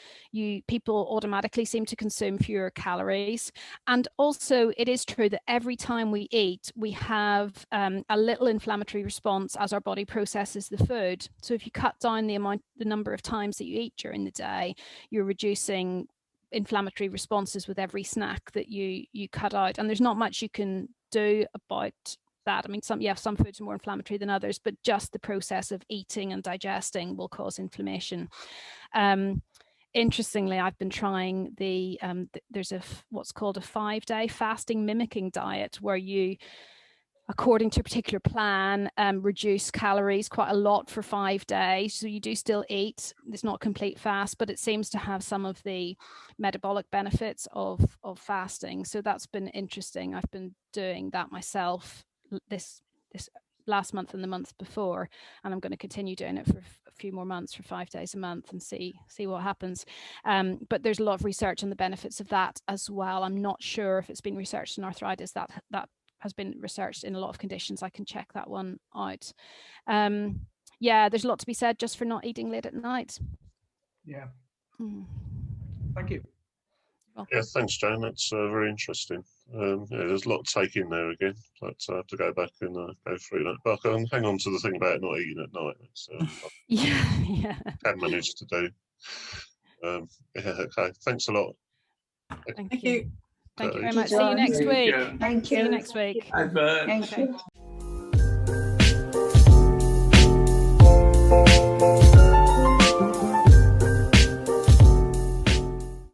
people automatically seem to consume fewer calories. And also it is true that every time we eat, we have a little inflammatory response as our body processes the food. So if you cut down the number of times that you eat during the day, you're reducing inflammatory responses with every snack that you cut out. And there's not much you can do about that. I mean, some foods are more inflammatory than others, but just the process of eating and digesting will cause inflammation. Interestingly, I've been trying there's what's called a 5-day fasting mimicking diet, where you, according to a particular plan, reduce calories quite a lot for 5 days. So you do still eat. It's not complete fast, but it seems to have some of the metabolic benefits of fasting. So that's been interesting. I've been doing that myself this last month and the month before, and I'm going to continue doing it for a few more months, for 5 days a month, and see what happens. But there's a lot of research on the benefits of that as well. I'm not sure if it's been researched in arthritis. That has been researched in a lot of conditions. I can check that one out. Yeah, there's a lot to be said just for not eating late at night. Yeah. Thank you. Yeah, thanks, Joan. That's very interesting. There's a lot to take in there again. But I have to go back and go through that. But I can hang on to the thing about not eating at night. Yeah. Can manage to do. Yeah, okay. Thanks a lot. Thank you. Thank you very much. John. See you next week. Thank you. See you next week. Bye. Thank you.